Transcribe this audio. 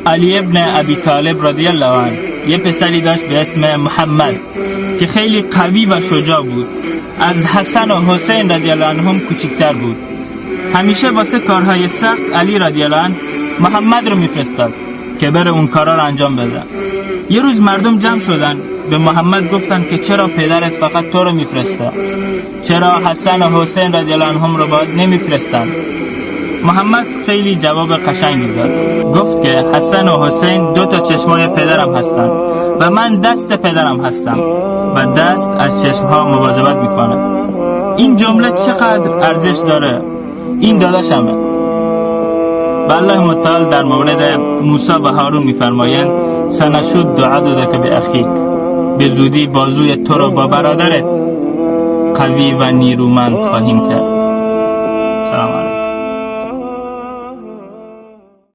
علی ابن ابی طالب رضی الله عنه یه پسری داشت به اسم محمد که خیلی قوی و شجاع بود. از حسن و حسین رضی الله عنهم کوچکتر بود. همیشه واسه کارهای سخت علی رضی الله عنه محمد رو میفرستاد که بره اون کارا رو انجام بده. یه روز مردم جمع شدن به محمد گفتن که چرا پدرت فقط تو رو میفرسته؟ چرا حسن و حسین رضی الله عنهم رو باید نمیفرستن؟ محمد خیلی جواب قشنگی داد. گفت که حسن و حسین 2 تا چشمای پدرم هستن و من دست پدرم هستم و دست از چشمها مواظبت میکنه. این جمله چقدر ارزش داره. این داداشمه. و الله متعال در مورد موسی و هارون میفرمایند سنشد عضدک باخیک، به زودی بازوی تو رو با برادرت قوی و نیرومند خواهیم کرد.